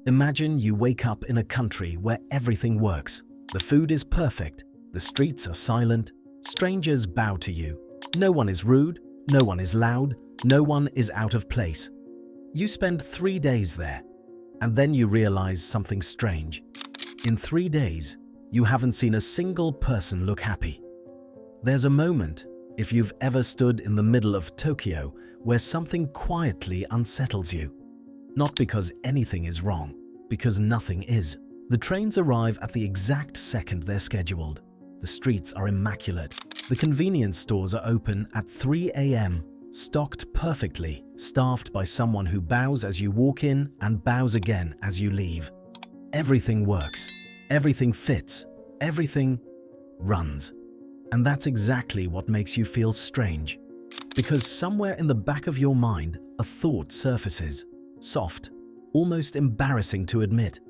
Imagine you wake up in a country where everything works. The food is perfect, the streets are silent, strangers bow to you. No one is rude, no one is loud, no one is out of place. You spend 3 days there, and then you realize something strange. In 3 days, you haven't seen a single person look happy. There's a moment, if you've ever stood in the middle of Tokyo, where something quietly unsettles you. Not because anything is wrong, because nothing is. The trains arrive at the exact second they're scheduled. The streets are immaculate. The convenience stores are open at 3 a.m., stocked perfectly, staffed by someone who bows as you walk in and bows again as you leave. Everything works, everything fits, everything runs. And that's exactly what makes you feel strange. Because somewhere in the back of your mind, a thought surfaces. Soft, almost embarrassing to admit.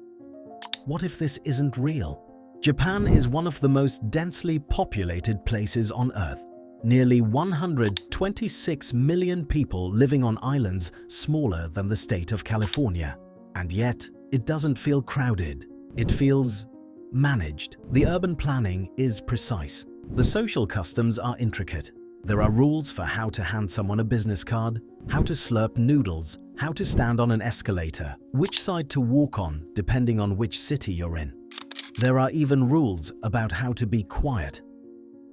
What if this isn't real? Japan is one of the most densely populated places on Earth. Nearly 126 million people living on islands smaller than the state of California. And yet, it doesn't feel crowded. It feels managed. The urban planning is precise. The social customs are intricate. There are rules for how to hand someone a business card, how to slurp noodles, how to stand on an escalator, which side to walk on depending on which city you're in. There are even rules about how to be quiet.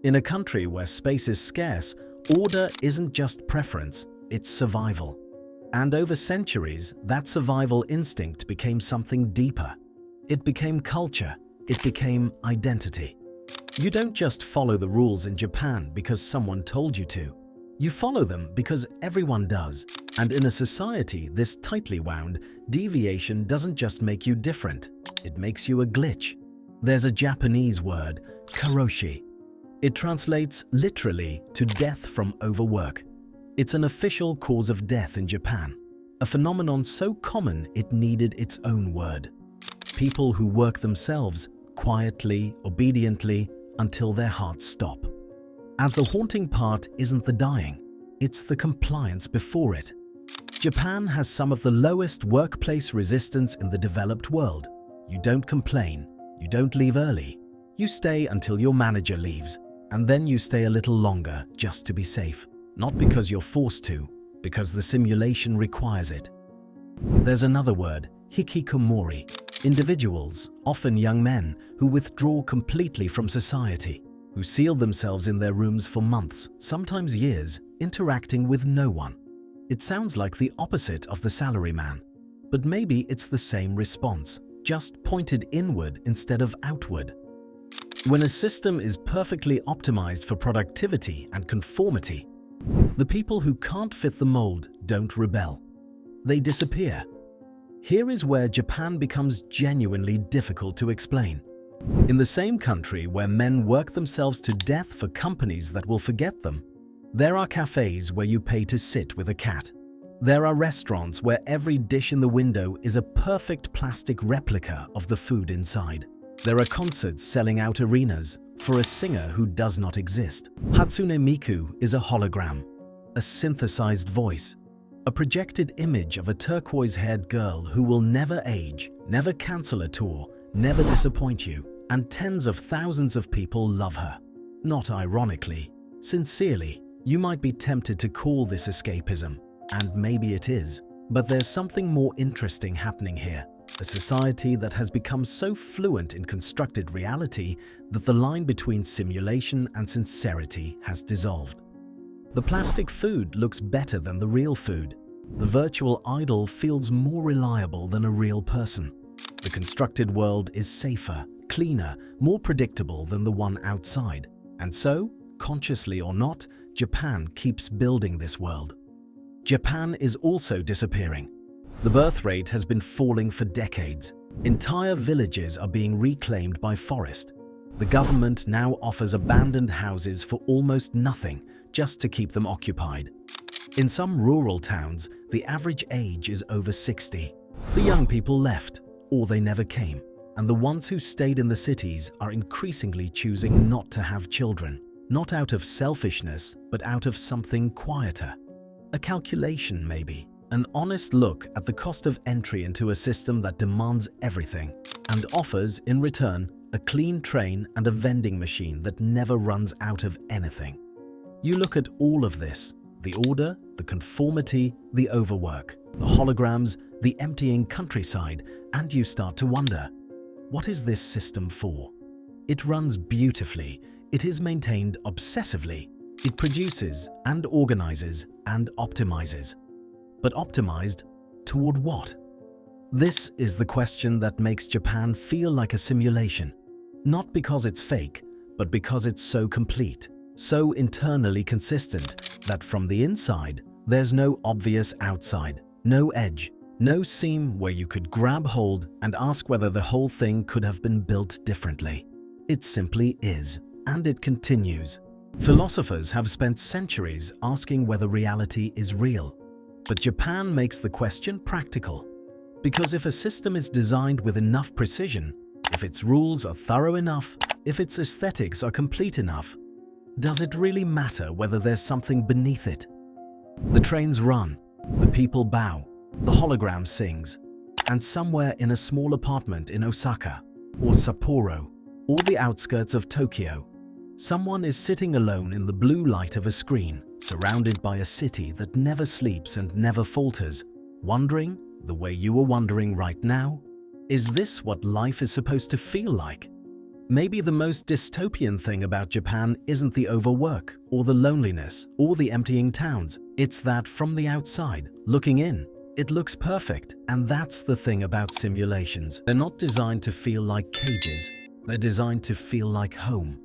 In a country where space is scarce, order isn't just preference, it's survival. And over centuries, that survival instinct became something deeper. It became culture, it became identity. You don't just follow the rules in Japan because someone told you to. You follow them because everyone does. And in a society this tightly wound, deviation doesn't just make you different, it makes you a glitch. There's a Japanese word, karoshi. It translates literally to death from overwork. It's an official cause of death in Japan, a phenomenon so common it needed its own word. People who work themselves, quietly, obediently, until their hearts stop. And the haunting part isn't the dying, it's the compliance before it. Japan has some of the lowest workplace resistance in the developed world. You don't complain, you don't leave early. You stay until your manager leaves, and then you stay a little longer just to be safe. Not because you're forced to, because the simulation requires it. There's another word, hikikomori. Individuals, often young men, who withdraw completely from society, who seal themselves in their rooms for months, sometimes years, interacting with no one. It sounds like the opposite of the salaryman, but maybe it's the same response, just pointed inward instead of outward. When a system is perfectly optimized for productivity and conformity, the people who can't fit the mold don't rebel. They disappear. Here is where Japan becomes genuinely difficult to explain. In the same country where men work themselves to death for companies that will forget them, there are cafes where you pay to sit with a cat. There are restaurants where every dish in the window is a perfect plastic replica of the food inside. There are concerts selling out arenas for a singer who does not exist. Hatsune Miku is a hologram, a synthesized voice, a projected image of a turquoise-haired girl who will never age, never cancel a tour, never disappoint you, and tens of thousands of people love her. Not ironically, sincerely. You might be tempted to call this escapism, and maybe it is, but there's something more interesting happening here. A society that has become so fluent in constructed reality that the line between simulation and sincerity has dissolved. The plastic food looks better than the real food. The virtual idol feels more reliable than a real person. The constructed world is safer, cleaner, more predictable than the one outside. And so, consciously or not, Japan keeps building this world. Japan is also disappearing. The birth rate has been falling for decades. Entire villages are being reclaimed by forest. The government now offers abandoned houses for almost nothing, just to keep them occupied. In some rural towns, the average age is over 60. The young people left, or they never came, and the ones who stayed in the cities are increasingly choosing not to have children, not out of selfishness, but out of something quieter. A calculation maybe, An honest look at the cost of entry into a system that demands everything and offers, in return, a clean train and a vending machine that never runs out of anything. You look at all of this, the order, the conformity, the overwork, the holograms, the emptying countryside, and you start to wonder, what is this system for? It runs beautifully, it is maintained obsessively, it produces and organizes and optimizes. But optimized toward what? This is the question that makes Japan feel like a simulation. Not because it's fake, but because it's so complete, so internally consistent, that from the inside, there's no obvious outside, no edge, no seam where you could grab hold and ask whether the whole thing could have been built differently. It simply is, and it continues. Philosophers have spent centuries asking whether reality is real. But Japan makes the question practical. Because if a system is designed with enough precision, if its rules are thorough enough, if its aesthetics are complete enough, does it really matter whether there's something beneath it? The trains run, the people bow, the hologram sings, and somewhere in a small apartment in Osaka, or Sapporo, or the outskirts of Tokyo, someone is sitting alone in the blue light of a screen, surrounded by a city that never sleeps and never falters, wondering, the way you are wondering right now, is this what life is supposed to feel like? Maybe the most dystopian thing about Japan isn't the overwork, or the loneliness, or the emptying towns. It's that from the outside, looking in, it looks perfect. And that's the thing about simulations. They're not designed to feel like cages. They're designed to feel like home.